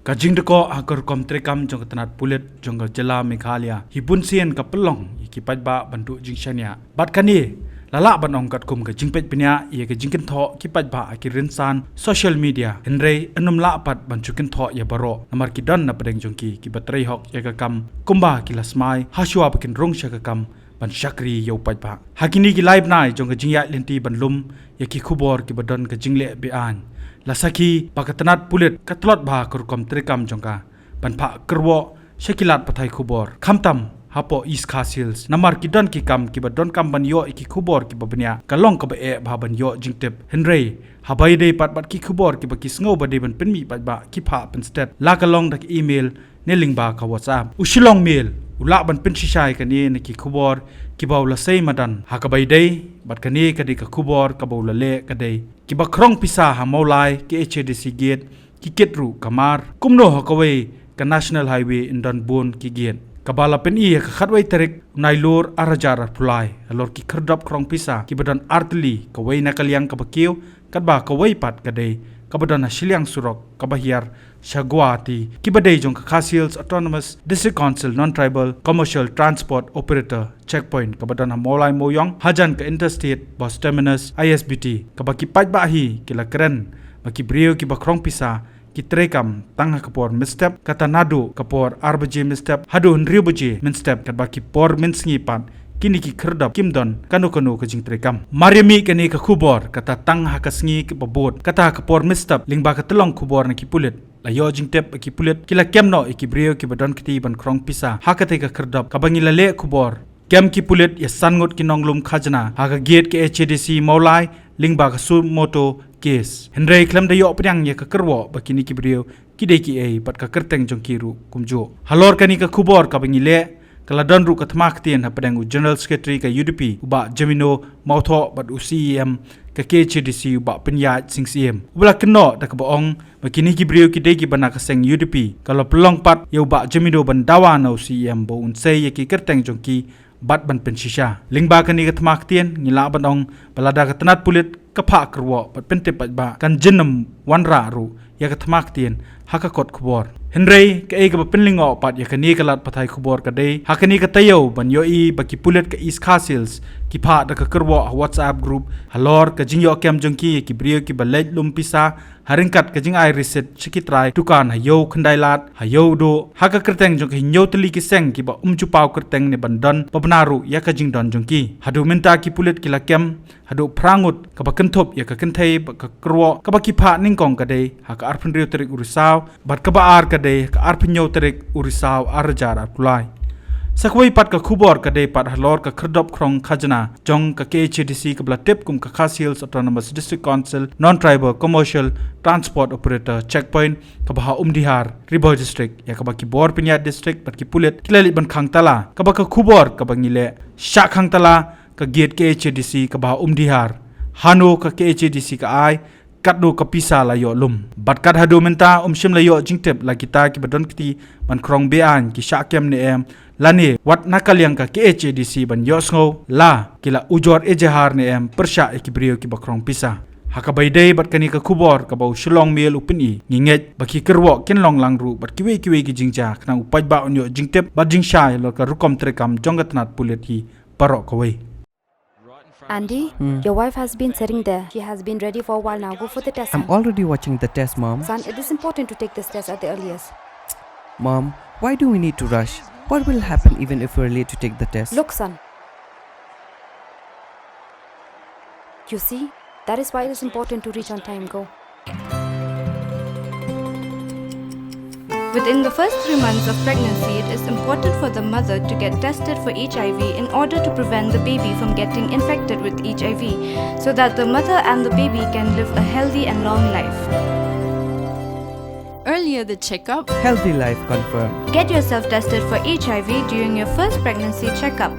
Kajing deko agar komtrekam jong tanat pulit jong jela Meghalaya hibun sien ka pelong iki Paidbah bantu jingshania bat kani lala banong kat kum ka jingpet pinya ye ka jingkin tho ki Paidbah ki rinsan social media henrei enum la pat banchukin tho ye baro namar ki don na pedeng jongki ki batrei hok ye ka kam kumba ki lasmai hasua bakin rong sha ka kam ban shakri yo Paidbah hakini ki live nai jong ka jingya lenti banlum ye ki khubor ki badon ka jingle Beaiñ Lasaki pakatanat pulit katlot bah kurkom trikam jongka panpa Kyrwoh shakilat pathai khubor khamtam hapo East Castles namar kidon ki kam ki badon kam ban yo iki khubor ki babnya kalong ka e bha ban yo jingtep henrei habai dei pat ki khubor ki baki sngo ba dei ban penmi Paidbah ki pha pen stat la kalong dak email neling ba ka WhatsApp Shillong Mail ula ban pen shishai kani ne ki khubor ki baula sei madan hakabai dei bat kani kadi ka khubor ka baula le kadai ki ba Khrong Pisa ha maulai KHADC gate ki ketru kamar kumno hakawai ka national highway in Don ki gate kabala pen i ka khatwai tarik nailor arajar pulai alor ki khrdap Khrong Pisa ki badan artli ka wai nakaliang ka bakiu kadba ka wai pat kadai ka badan Shillong surok ka bahiar Shagwati Kiba jong Khasils Autonomous District Council Non-Tribal Commercial Transport Operator Checkpoint kabadan Molai Moyong Hajan ka Interstate Bus Terminus ISBT kabaki Paidbah hi kila keren baki brio ki ba Khrong Pisa ki trekam tangha kapor misstep kata nadu kapor arbaje misstep hadu nriubaje misstep kabaki por minsngi pan kini ki khrdap kimdon kanu ka jing trekam mariami kani ka khubor kata tangha kasngi ki babot kata kapor misstep lingba ka telong khubor na ki pulit layo jingtep ki pulit kila kemno ki brio ki badon kiti ban Khrong Pisa hakate ka khrdap kabangi lale khubor kem ki pulit ya sangut ki nonglum Khajna haka gate ke KHADC maulai lingba ka su moto case henrei klam da yo pryang ye ka Kyrwoh bakini ki brio ki de ki ei pat ka kerteng jong kiru kumjo halor kani ka khubor kabangi le kaladon ru ka thmak tien ha pedang general secretary ka UDP uba Jamino mautho bat UCM ka KHADC uba penya singcm ubla keno da ka baong bakini ki brio ki de ki bana ka seng UDP kalau pelong pat ye uba Jamino ban dawa na UCM bo unsei ye ki kerteng jongki bat ban pensisha lingba kani ka thmak tien ngila banong balada ka tanat pulit ka pha Kyrwoh pat Pyntip Paidbah kan jenam wanra ru ya ka thmak tien haka kot khubor henrei ka e ka pinlingo pat ya kani kalat pathai khubor ka dei hakani ka tayo ban yo i baki pulit ka East Castles ki pha da ka Kyrwoh WhatsApp group halor ka jingyo kem jongki ki brio ki balej lum Pisa haringkat ka jing ai reset chikitrai tukan hayo khandailat hayo do haka kerteng jong ki nyotli ki seng ki ba umchupau kerteng ne bandon pabnaru ya ka jing don jongki hadu minta ki pulit ki lakem hadu prangut ka ba kenthop ya ka kenthei ka Kyrwoh ka ba ki pha ningkong ka dei haka arpin rio terik urisaw bat ka ba ar ka dei ka arpin nyo terik urisaw arjar apulai sakwai pat ka khubor ka dei pat halor ka khrdop Khrong Khajna jong ka KHADC ka blatep kum ka Khasils Autonomous District Council Non-Tribal Commercial Transport Operator Checkpoint ka baha Umdihar Riboh District ya ka ba ki bor pinya district pat ki pulit kilali ban khang tala ka ba ka khubor ka bangile sha khang tala ka gate KHADC ka baha Umdihar hanu ka KHADC ka ai katdo ka Pisa layo lum bat kat hadu menta shim layo jingtep la kita ki badon kiti ban Khrong Beaiñ ki shakem ne em lani wat nakaliang ka KHADC ban yosngo la kila ujor ejehar ne em persha ki brio ki ba Khrong Pisa hakabai dei bat kani ka khubor ka bau Shillong Mail upini nginget baki Kyrwoh kinlong langru bat kiwe ki jingja kana Paidbah onyo jingtep bat jingsha lo ka rukom trekam jongatnat pulit hi parok kawai Andy, your wife has been sitting there. She has been ready for a while now. Go for the test. I'm already watching the test, Mom. Son, it is important to take this test at the earliest. Mom, why do we need to rush? What will happen even if we're late to take the test? Look, son. You see, that is why it is important to reach on time. Go. Within the first 3 months of pregnancy, it is important for the mother to get tested for HIV in order to prevent the baby from getting infected with HIV, so that the mother and the baby can live a healthy and long life. Earlier the checkup. Healthy life confirmed. Get yourself tested for HIV during your first pregnancy checkup.